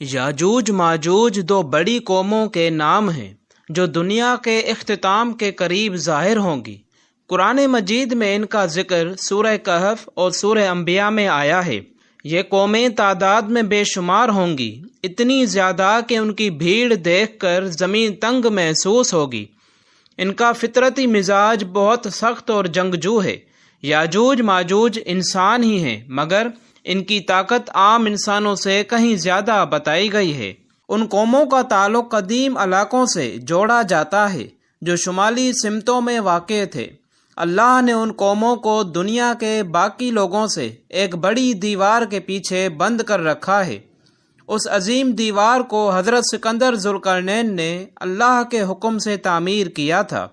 یاجوج ماجوج دو بڑی قوموں کے نام ہیں جو دنیا کے اختتام کے قریب ظاہر ہوں گی۔ قرآن مجید میں ان کا ذکر سورہ کہف اور سورہ انبیاء میں آیا ہے۔ یہ قومیں تعداد میں بے شمار ہوں گی، اتنی زیادہ کہ ان کی بھیڑ دیکھ کر زمین تنگ محسوس ہوگی۔ ان کا فطرتی مزاج بہت سخت اور جنگجو ہے۔ یاجوج ماجوج انسان ہی ہیں، مگر ان کی طاقت عام انسانوں سے کہیں زیادہ بتائی گئی ہے۔ ان قوموں کا تعلق قدیم علاقوں سے جوڑا جاتا ہے جو شمالی سمتوں میں واقع تھے۔ اللہ نے ان قوموں کو دنیا کے باقی لوگوں سے ایک بڑی دیوار کے پیچھے بند کر رکھا ہے۔ اس عظیم دیوار کو حضرت سکندر ذوالقرنین نے اللہ کے حکم سے تعمیر کیا تھا۔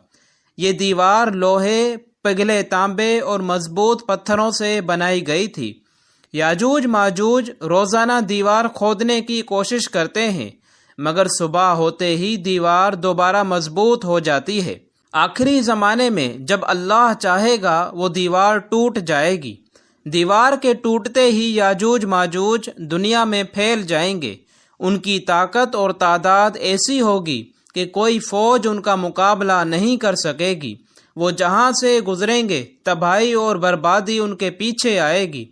یہ دیوار لوہے، پگھلے تانبے اور مضبوط پتھروں سے بنائی گئی تھی۔ یاجوج ماجوج روزانہ دیوار کھودنے کی کوشش کرتے ہیں، مگر صبح ہوتے ہی دیوار دوبارہ مضبوط ہو جاتی ہے۔ آخری زمانے میں جب اللہ چاہے گا وہ دیوار ٹوٹ جائے گی۔ دیوار کے ٹوٹتے ہی یاجوج ماجوج دنیا میں پھیل جائیں گے۔ ان کی طاقت اور تعداد ایسی ہوگی کہ کوئی فوج ان کا مقابلہ نہیں کر سکے گی۔ وہ جہاں سے گزریں گے تباہی اور بربادی ان کے پیچھے آئے گی۔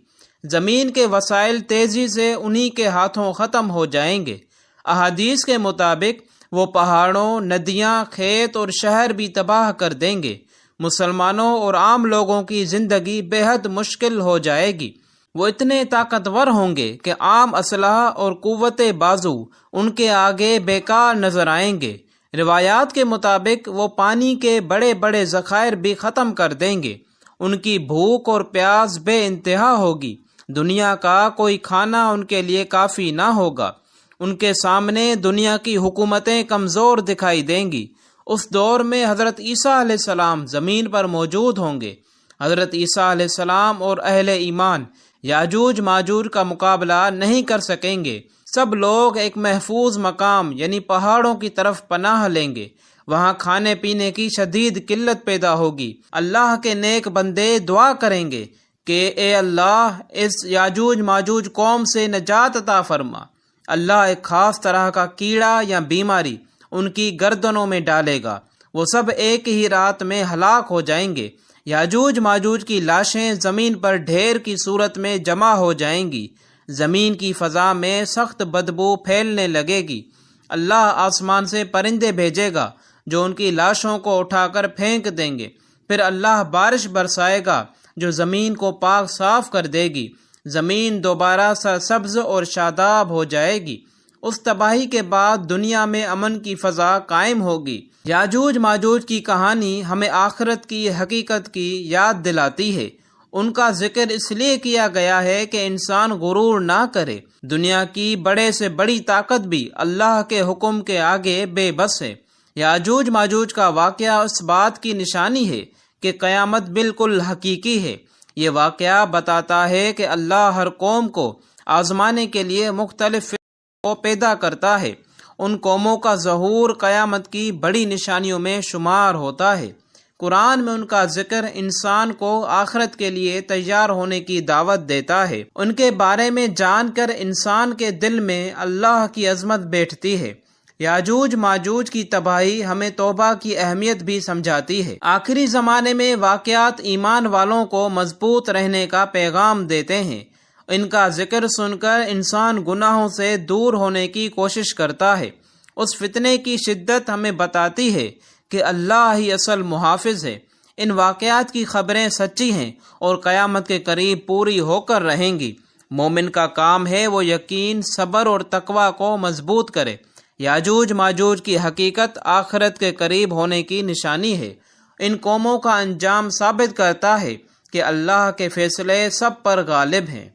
زمین کے وسائل تیزی سے انہی کے ہاتھوں ختم ہو جائیں گے۔ احادیث کے مطابق وہ پہاڑوں، ندیاں، کھیت اور شہر بھی تباہ کر دیں گے۔ مسلمانوں اور عام لوگوں کی زندگی بے حد مشکل ہو جائے گی۔ وہ اتنے طاقتور ہوں گے کہ عام اسلحہ اور قوت بازو ان کے آگے بیکار نظر آئیں گے۔ روایات کے مطابق وہ پانی کے بڑے بڑے ذخائر بھی ختم کر دیں گے۔ ان کی بھوک اور پیاس بے انتہا ہوگی۔ دنیا کا کوئی کھانا ان کے لیے کافی نہ ہوگا۔ ان کے سامنے دنیا کی حکومتیں کمزور دکھائی دیں گی۔ اس دور میں حضرت عیسیٰ علیہ السلام زمین پر موجود ہوں گے۔ حضرت عیسیٰ علیہ السلام اور اہل ایمان یاجوج ماجوج کا مقابلہ نہیں کر سکیں گے۔ سب لوگ ایک محفوظ مقام یعنی پہاڑوں کی طرف پناہ لیں گے۔ وہاں کھانے پینے کی شدید قلت پیدا ہوگی۔ اللہ کے نیک بندے دعا کریں گے کہ اے اللہ اس یاجوج ماجوج قوم سے نجات عطا فرما۔ اللہ ایک خاص طرح کا کیڑا یا بیماری ان کی گردنوں میں ڈالے گا۔ وہ سب ایک ہی رات میں ہلاک ہو جائیں گے۔ یاجوج ماجوج کی لاشیں زمین پر ڈھیر کی صورت میں جمع ہو جائیں گی۔ زمین کی فضا میں سخت بدبو پھیلنے لگے گی۔ اللہ آسمان سے پرندے بھیجے گا جو ان کی لاشوں کو اٹھا کر پھینک دیں گے۔ پھر اللہ بارش برسائے گا جو زمین کو پاک صاف کر دے گی۔ زمین دوبارہ سرسبز اور شاداب ہو جائے گی۔ اس تباہی کے بعد دنیا میں امن کی فضا قائم ہوگی۔ یاجوج ماجوج کی کہانی ہمیں آخرت کی حقیقت کی یاد دلاتی ہے۔ ان کا ذکر اس لیے کیا گیا ہے کہ انسان غرور نہ کرے۔ دنیا کی بڑے سے بڑی طاقت بھی اللہ کے حکم کے آگے بے بس ہے۔ یاجوج ماجوج کا واقعہ اس بات کی نشانی ہے کہ قیامت بالکل حقیقی ہے۔ یہ واقعہ بتاتا ہے کہ اللہ ہر قوم کو آزمانے کے لیے مختلف کو پیدا کرتا ہے۔ ان قوموں کا ظہور قیامت کی بڑی نشانیوں میں شمار ہوتا ہے۔ قرآن میں ان کا ذکر انسان کو آخرت کے لیے تیار ہونے کی دعوت دیتا ہے۔ ان کے بارے میں جان کر انسان کے دل میں اللہ کی عظمت بیٹھتی ہے۔ یاجوج ماجوج کی تباہی ہمیں توبہ کی اہمیت بھی سمجھاتی ہے۔ آخری زمانے میں واقعات ایمان والوں کو مضبوط رہنے کا پیغام دیتے ہیں۔ ان کا ذکر سن کر انسان گناہوں سے دور ہونے کی کوشش کرتا ہے۔ اس فتنے کی شدت ہمیں بتاتی ہے کہ اللہ ہی اصل محافظ ہے۔ ان واقعات کی خبریں سچی ہیں اور قیامت کے قریب پوری ہو کر رہیں گی۔ مومن کا کام ہے وہ یقین، صبر اور تقوی کو مضبوط کرے۔ یاجوج ماجوج کی حقیقت آخرت کے قریب ہونے کی نشانی ہے۔ ان قوموں کا انجام ثابت کرتا ہے کہ اللہ کے فیصلے سب پر غالب ہیں۔